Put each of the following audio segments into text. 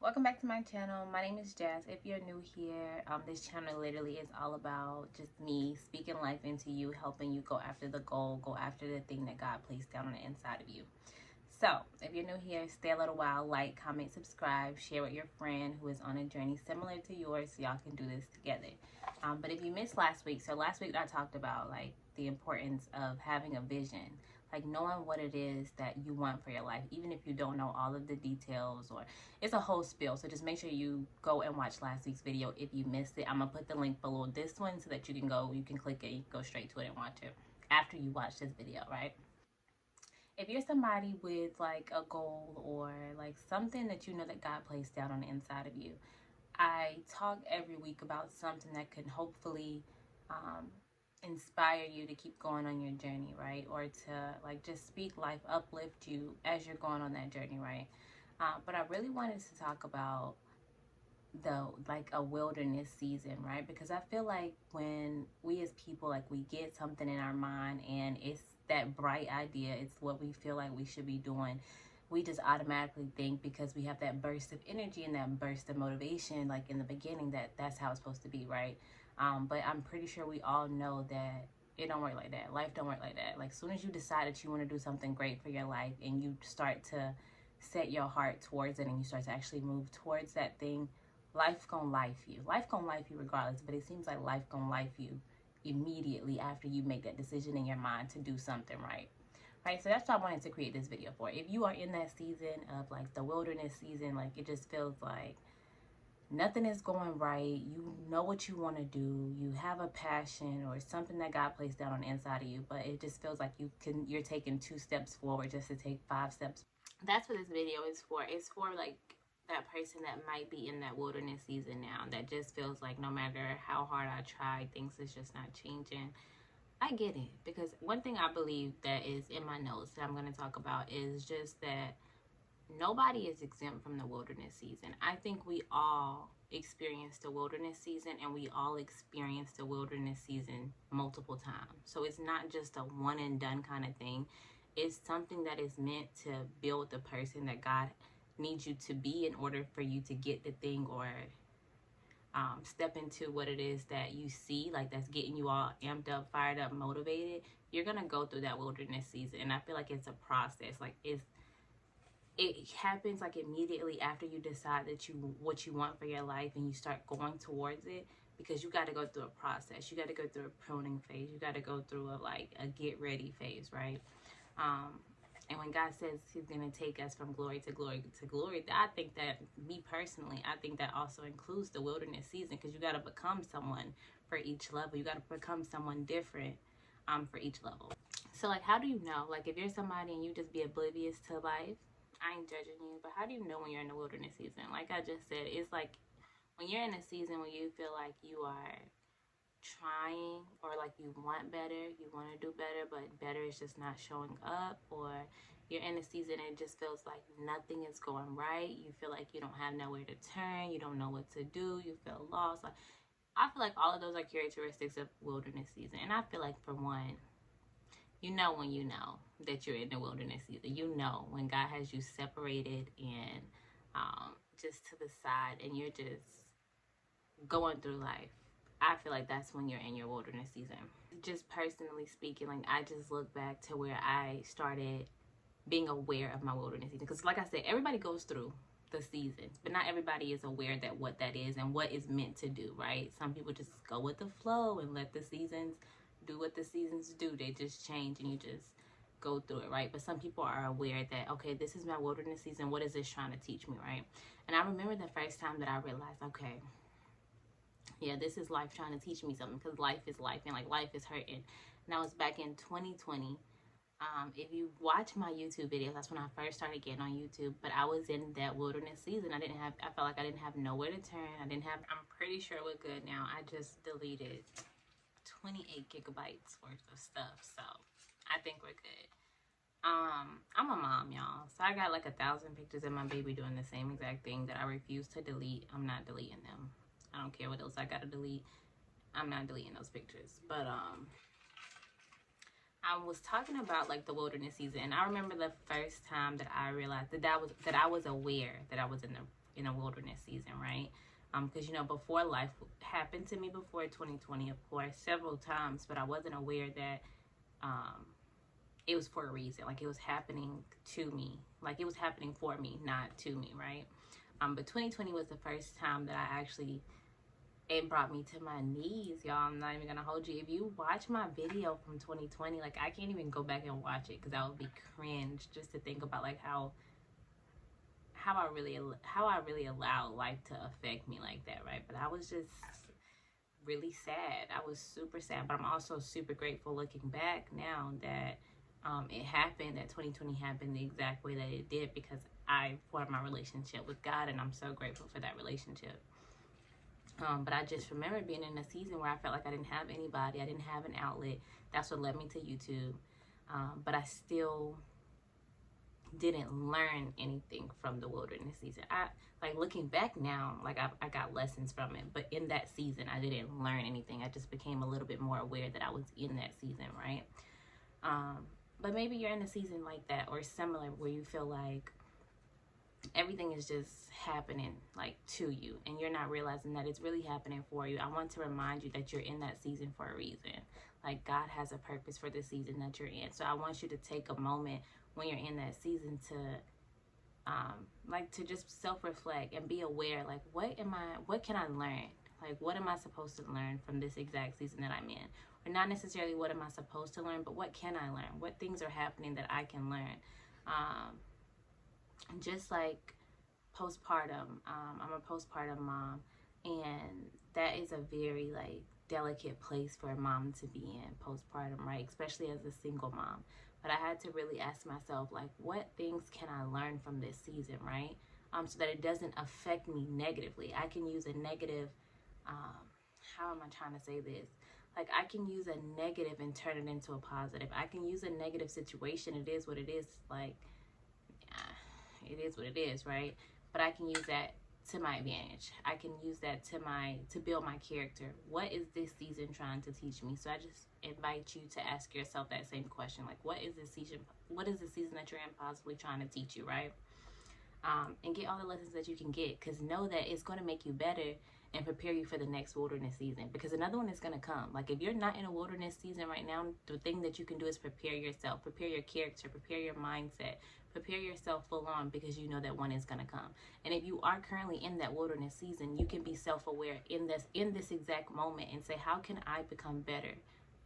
Welcome back to my channel. My name is Jazz. If you're new here, this channel literally is all about just me speaking life into you, helping you go after the goal, go after the thing that God placed down on the inside of you. So if you're new here, stay a little while, like, comment, subscribe, share with your friend who is on a journey similar to yours so y'all can do this together. But if you missed last week, so last week I talked about like the importance of having a vision, like knowing what it is that you want for your life, even if you don't know all of the details, or it's a whole spiel. So just make sure you go and watch last week's video if you missed it. I'm gonna put the link below this one so that you can click it, you can go straight to it and watch it after you watch this video, right? If you're somebody with like a goal or like something that you know that God placed down on the inside of you, I talk every week about something that can hopefully um, inspire you to keep going on your journey, right? Or to like just speak life, uplift you as you're going on that journey, right? But I really wanted to talk about the like a wilderness season, right? Because I feel like when we as people, like, we get something in our mind and it's that bright idea, it's what we feel like we should be doing, we just automatically think, because we have that burst of energy and that burst of motivation like in the beginning, that that's how it's supposed to be, right? But I'm pretty sure we all know that it don't work like that. Life don't work like that. Like, as soon as you decide that you want to do something great for your life and you start to set your heart towards it and you start to actually move towards that thing, life gonna life you. Life gonna life you regardless, but it seems like life gonna life you immediately after you make that decision in your mind to do something right. Right, so that's what I wanted to create this video for. If you are in that season of like the wilderness season, like it just feels like nothing is going right, you know what you want to do, you have a passion or something that God placed down on the inside of you, but it just feels like you're taking 2 steps forward just to take 5 steps. That's what this video is for. It's for like that person that might be in that wilderness season now, that just feels like no matter how hard I try, things is just not changing. I get it, because one thing I believe that is in my notes that I'm going to talk about is just that nobody is exempt from the wilderness season. I think we all experience the wilderness season, and we all experience the wilderness season multiple times. So it's not just a one and done kind of thing. It's something that is meant to build the person that God needs you to be in order for you to get the thing, or step into what it is that you see, like that's getting you all amped up, fired up, motivated. You're gonna go through that wilderness season, and I feel like it's a process. Like it happens like immediately after you decide that what you want for your life and you start going towards it, because you got to go through a process. You got to go through a pruning phase. You got to go through a get ready phase, right? um and when God says he's going to take us from glory to glory to glory, I think that, me personally, I think that also includes the wilderness season, because you got to become someone for each level. You got to become someone different for each level. So like, how do you know, like, if you're somebody and you just be oblivious to life, I ain't judging you, but how do you know when you're in the wilderness season? Like I just said, it's like when you're in a season when you feel like you are trying, or like you want better, you want to do better, but better is just not showing up, or you're in a season and it just feels like nothing is going right. You feel like you don't have nowhere to turn, you don't know what to do, you feel lost. Like, I feel like all of those are characteristics of wilderness season. And I feel like, for one, you know when you know that you're in the wilderness season. You know when God has you separated and just to the side, and you're just going through life. I feel like that's when you're in your wilderness season. Just personally speaking, like, I just look back to where I started being aware of my wilderness season. Because like I said, everybody goes through the seasons, but not everybody is aware that what that is and what is meant to do, right? Some people just go with the flow and let the seasons do what the seasons do. They just change and you just go through it, right? But some people are aware that, okay, this is my wilderness season. What is this trying to teach me, right? And I remember the first time that I realized, okay, yeah, this is life trying to teach me something, because life is life and like life is hurting. And I was back in 2020. If you watch my YouTube videos, that's when I first started getting on YouTube. But I was in that wilderness season. I felt like I didn't have nowhere to turn. I'm pretty sure we're good now. I just deleted 28 gigabytes worth of stuff. So I think we're good. I'm a mom, y'all. So I got like 1,000 pictures of my baby doing the same exact thing that I refuse to delete. I'm not deleting them. I don't care what else I gotta delete. I'm not deleting those pictures. But I was talking about like the wilderness season, and I remember the first time that I realized that I was aware that I was in the in a wilderness season, right? Because, you know, before life happened to me before 2020, of course, several times, but I wasn't aware that it was for a reason. Like, it was happening to me. Like, it was happening for me, not to me, right? But 2020 was the first time that I actually, it brought me to my knees, y'all. I'm not even gonna hold you. If you watch my video from 2020, like, I can't even go back and watch it because that would be cringe just to think about like how I really allow life to affect me like that, right? But I was just really sad. I was super sad, but I'm also super grateful looking back now that it happened, that 2020 happened the exact way that it did, because I formed my relationship with God, and I'm so grateful for that relationship. But I just remember being in a season where I felt like I didn't have anybody. I didn't have an outlet. That's what led me to YouTube. But I still didn't learn anything from the wilderness season. I like looking back now, like I got lessons from it, but in that season I didn't learn anything. I just became a little bit more aware that I was in that season, right? But maybe you're in a season like that or similar where you feel like everything is just happening like to you and you're not realizing that it's really happening for you. I want to remind you that you're in that season for a reason. Like, God has a purpose for the season that you're in. So I want you to take a moment when you're in that season to like to just self-reflect and be aware, like, what can I learn? Like, what am I supposed to learn from this exact season that I'm in? Or not necessarily what am I supposed to learn, but what can I learn? What things are happening that I can learn? Just like postpartum, I'm a postpartum mom, and that is a very like delicate place for a mom to be in, postpartum, right? Especially as a single mom. But I had to really ask myself, like, what things can I learn from this season, right? So that it doesn't affect me negatively. I can use a negative, how am I trying to say this? Like, I can use a negative and turn it into a positive. I can use a negative situation. It is what it is. Like, it is what it is, right? But I can use that to my advantage. I can use that to build my character. What is this season trying to teach me? So I just invite you to ask yourself that same question. Like, what is this season that you're in possibly trying to teach you, right? And get all the lessons that you can get, because know that it's going to make you better and prepare you for the next wilderness season, because another one is going to come. Like, if you're not in a wilderness season right now, the thing that you can do is prepare yourself, prepare your character, prepare your mindset, prepare yourself full on, because you know that one is going to come. And if you are currently in that wilderness season, you can be self-aware in this exact moment and say, how can I become better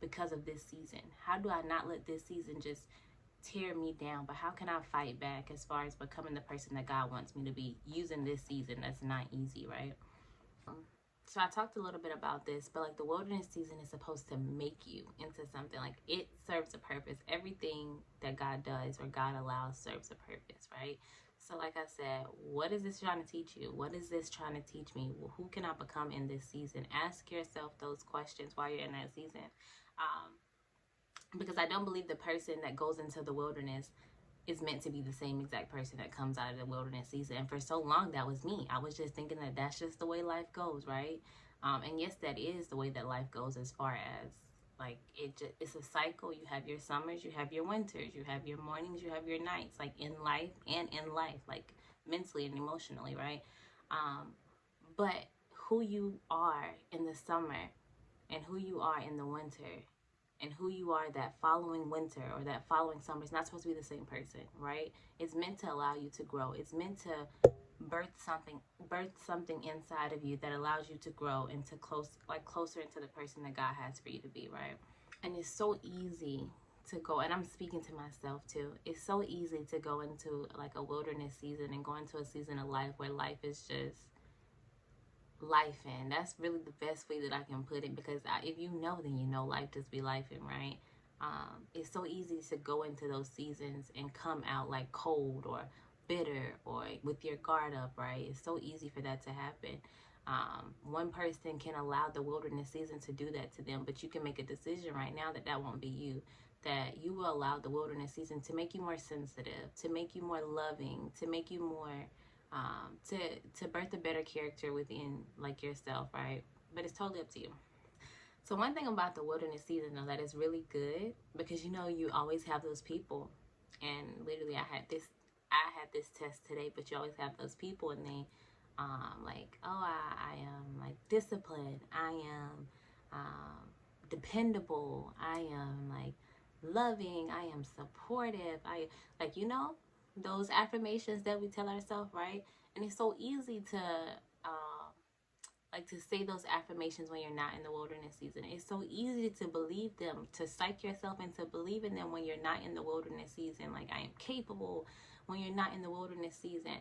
because of this season? How do I not let this season just tear me down, but how can I fight back as far as becoming the person that God wants me to be using this season that's not easy, right? So I talked a little bit about this, but like, the wilderness season is supposed to make you into something. Like, it serves a purpose. Everything that God does or God allows serves a purpose, right? So like I said, what is this trying to teach you? What is this trying to teach me? Well, who can I become in this season? Ask yourself those questions while you're in that season. Because I don't believe the person that goes into the wilderness is meant to be the same exact person that comes out of the wilderness season. And for so long, that was me. I was just thinking that that's just the way life goes, right? And yes, that is the way that life goes, as far as like it's a cycle. You have your summers, you have your winters, you have your mornings, you have your nights, like in life, like mentally and emotionally, right? But who you are in the summer and who you are in the winter and who you are that following winter or that following summer is not supposed to be the same person, right? It's meant to allow you to grow. It's meant to birth something inside of you that allows you to grow and to closer into the person that God has for you to be, right? And it's so easy to go, and I'm speaking to myself too, it's so easy to go into like a wilderness season and go into a season of life where life is just life in. That's really the best way that I can put it, because if you know, then you know life just be life in, right? It's so easy to go into those seasons and come out like cold or bitter or with your guard up, right? It's so easy for that to happen. One person can allow the wilderness season to do that to them, but you can make a decision right now that that won't be you, that you will allow the wilderness season to make you more sensitive, to make you more loving, to make you more to birth a better character within like yourself, right? But it's totally up to you. So one thing about the wilderness season, though, that is really good, because you know you always have those people, and literally I had this test today, but you always have those people, and they like, oh, I am like disciplined, I am dependable, I am like loving, I am supportive, I like, you know, those affirmations that we tell ourselves, right? And it's so easy to like to say those affirmations when you're not in the wilderness season. It's so easy to believe them, to psych yourself into believing them when you're not in the wilderness season. Like, I am capable, when you're not in the wilderness season.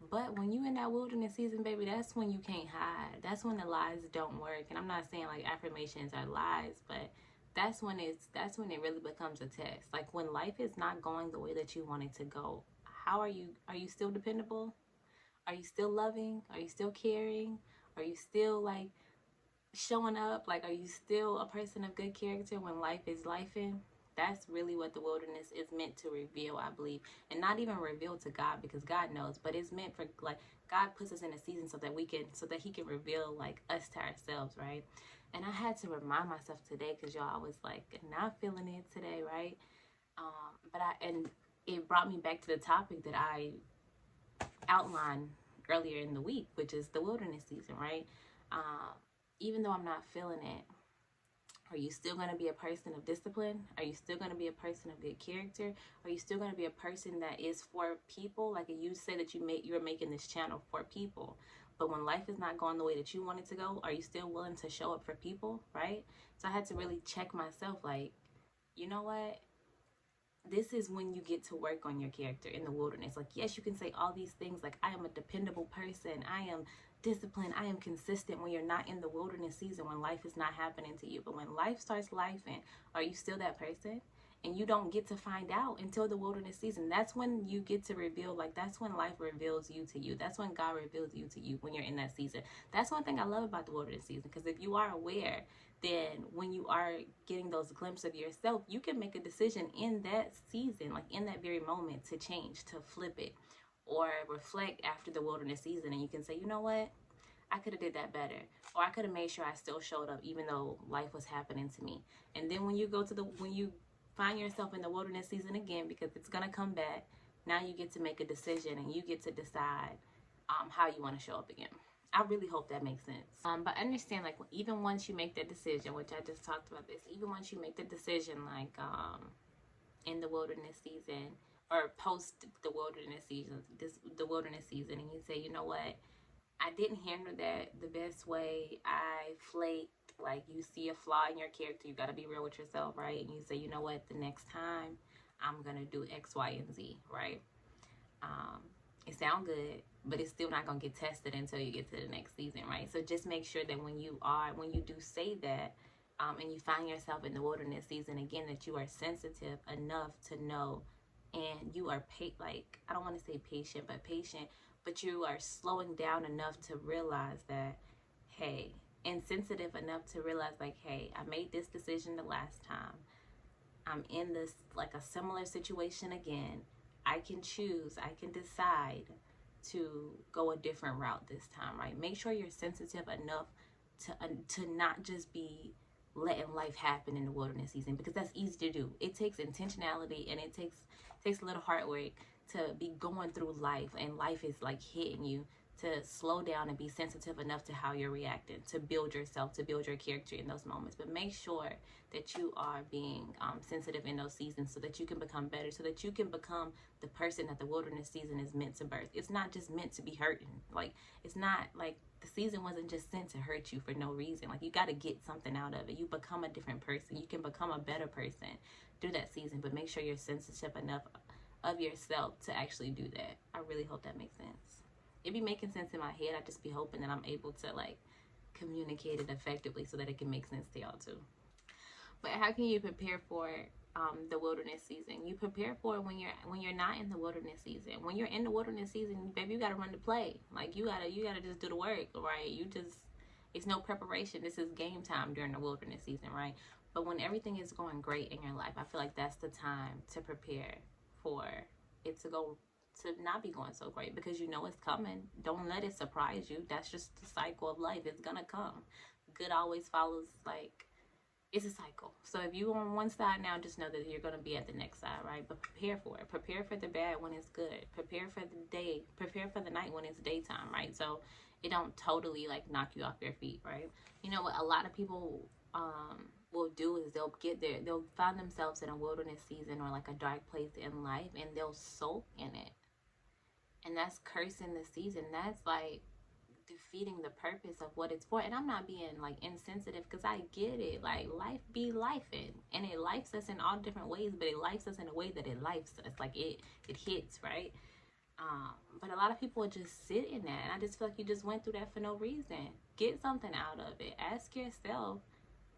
But when you in that wilderness season, baby, that's when you can't hide. That's when the lies don't work. And I'm not saying like affirmations are lies, but that's when it really becomes a test. Like, when life is not going the way that you want it to go, are you still dependable? Are you still loving? Are you still caring? Are you still like showing up? Like, are you still a person of good character when life is lifing? That's really what the wilderness is meant to reveal, I believe. And not even reveal to God, because God knows, but it's meant for, like, God puts us in a season so that He can reveal like us to ourselves, right? And I had to remind myself today, because y'all, I was like not feeling it today, right? And it brought me back to the topic that I outlined earlier in the week, which is the wilderness season, right? Um, Even though I'm not feeling it, are you still going to be a person of discipline? Are you still going to be a person of good character? Are you still going to be a person that is for people? Like, you say that you're making this channel for people, but when life is not going the way that you want it to go, are you still willing to show up for people, right? So I had to really check myself, like, you know what? This is when you get to work on your character in the wilderness. Like, yes, you can say all these things like, I am a dependable person, I am disciplined, I am consistent, when you're not in the wilderness season, when life is not happening to you. But when life starts lifing, are you still that person? And you don't get to find out until the wilderness season. That's when you get to reveal, like, that's when life reveals you to you. That's when God reveals you to you, when you're in that season. That's one thing I love about the wilderness season, because if you are aware, then when you are getting those glimpses of yourself, you can make a decision in that season, like in that very moment, to change, to flip it, or reflect after the wilderness season, and you can say, you know what, I could have did that better, or I could have made sure I still showed up even though life was happening to me. And then when you find yourself in the wilderness season again, because it's gonna come back, now you get to make a decision, and you get to decide how you want to show up again. I really hope that makes sense. But understand, like, even once you make that decision, which I just talked about this, even once you make the decision, like, in the wilderness season, or post the wilderness season, the wilderness season, and you say, you know what, I didn't handle that the best way. I flaked. Like, you see a flaw in your character, you got to be real with yourself, right? And you say, you know what, the next time I'm going to do X, Y, and Z, right? It sounds good, but it's still not going to get tested until you get to the next season, right? So just make sure that when you do say that, and you find yourself in the wilderness season again, that you are sensitive enough to know, and you are like, I don't want to say patient, but you are slowing down enough to realize that, hey, and sensitive enough to realize, like, hey, I made this decision the last time. I'm in this, like, a similar situation again. I can choose, I can decide to go a different route this time, right? Make sure you're sensitive enough to not just be letting life happen in the wilderness season, because that's easy to do. It takes intentionality, and it takes a little hard work to be going through life, and life is like hitting you, to slow down and be sensitive enough to how you're reacting, to build yourself, to build your character in those moments. But make sure that you are being sensitive in those seasons, so that you can become better, so that you can become the person that the wilderness season is meant to birth. It's not just meant to be hurting. Like, it's not like the season wasn't just sent to hurt you for no reason. Like, you got to get something out of it. You become a different person. You can become a better person through that season, but make sure you're sensitive enough of yourself to actually do that. I really hope that makes sense. It be making sense in my head. I just be hoping that I'm able to, like, communicate it effectively so that it can make sense to y'all too. But how can you prepare for the wilderness season? You prepare for it when you're not in the wilderness season. When you're in the wilderness season, baby, you gotta run the play. Like, you gotta just do the work, right? It's no preparation. This is game time during the wilderness season, right? But when everything is going great in your life, I feel like that's the time to prepare for it to not be going so great, because you know it's coming. Don't let it surprise you. That's just the cycle of life. It's gonna come. Good always follows, like, it's a cycle. So if you're on one side now, just know that you're going to be at the next side, right? But prepare for it. Prepare for the bad when it's good. Prepare for the day. Prepare for the night when it's daytime, right? So it don't totally like knock you off your feet, right? You know what a lot of people will do is they'll find themselves in a wilderness season or like a dark place in life, and they'll sulk in it. And that's cursing the season. That's like defeating the purpose of what it's for. And I'm not being like insensitive, because I get it. Like, life be lifing, and it lifes us in all different ways, but it lifes us in a way that it lifes us. Like it hits, right? But a lot of people just sit in that, and I just feel like you just went through that for no reason. Get something out of it. Ask yourself,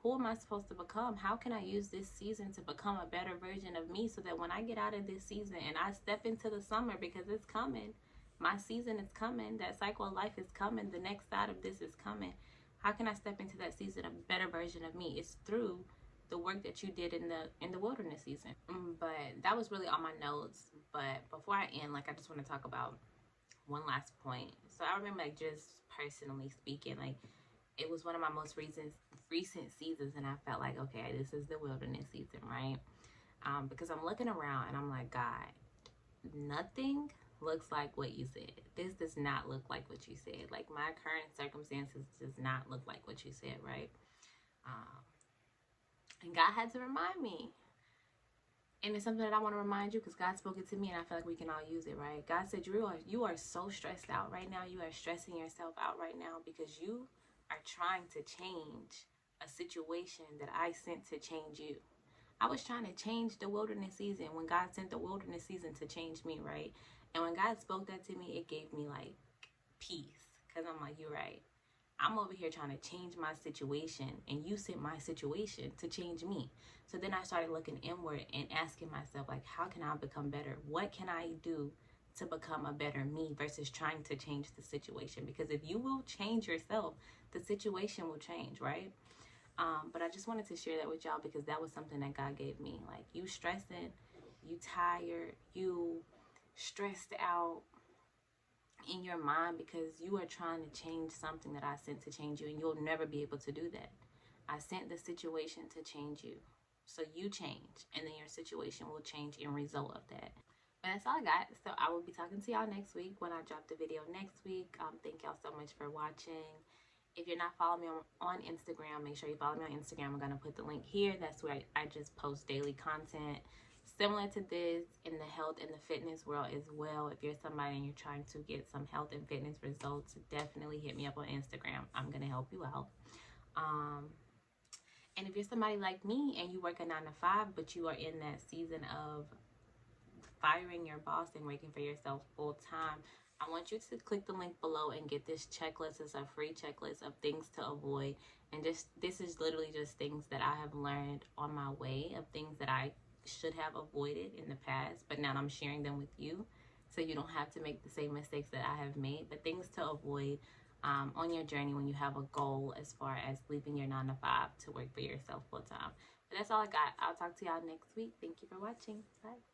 who am I supposed to become? How can I use this season to become a better version of me, so that when I get out of this season and I step into the summer, because it's coming, my season is coming, that cycle of life is coming, the next side of this is coming. How can I step into that season a better version of me? It's through the work that you did in the wilderness season. But that was really all my notes. But before I end, like, I just want to talk about one last point. So I remember, like, just personally speaking, like, it was one of my most recent seasons, and I felt like, okay, this is the wilderness season, right? Because I'm looking around and I'm like, God, nothing looks like what you said. This does not look like what you said. Like, my current circumstances does not look like what you said, right? And God had to remind me. And it's something that I want to remind you, because God spoke it to me, and I feel like we can all use it, right? God said, you are so stressed out right now. You are stressing yourself out right now because you are trying to change a situation that I sent to change you. I was trying to change the wilderness season when God sent the wilderness season to change me, right? And when God spoke that to me, it gave me like peace, because I'm like, you're right. I'm over here trying to change my situation, and you sent my situation to change me. So then I started looking inward and asking myself, like, how can I become better? What can I do to become a better me, versus trying to change the situation? Because if you will change yourself, the situation will change, right? But I just wanted to share that with y'all, because that was something that God gave me. Like, you stressing, you tired, you stressed out in your mind because you are trying to change something that I sent to change you, and you'll never be able to do that. I sent the situation to change you. So you change, and then your situation will change in result of that. But that's all I got. So I will be talking to y'all next week when I drop the video next week. Thank y'all so much for watching. If you're not following me on Instagram, make sure you follow me on Instagram. I'm going to put the link here. That's where I just post daily content similar to this in the health and the fitness world as well. If you're somebody and you're trying to get some health and fitness results, definitely hit me up on Instagram. I'm going to help you out. And if you're somebody like me and you work a 9-to-5, but you are in that season of firing your boss and working for yourself full time, I want you to click the link below and get this checklist. It's a free checklist of things to avoid. And just, this is literally just things that I have learned on my way, of things that I should have avoided in the past, but now I'm sharing them with you, so you don't have to make the same mistakes that I have made. But things to avoid on your journey when you have a goal, as far as leaving your 9-to-5 to work for yourself full time. But that's all I got. I'll talk to y'all next week. Thank you for watching. Bye.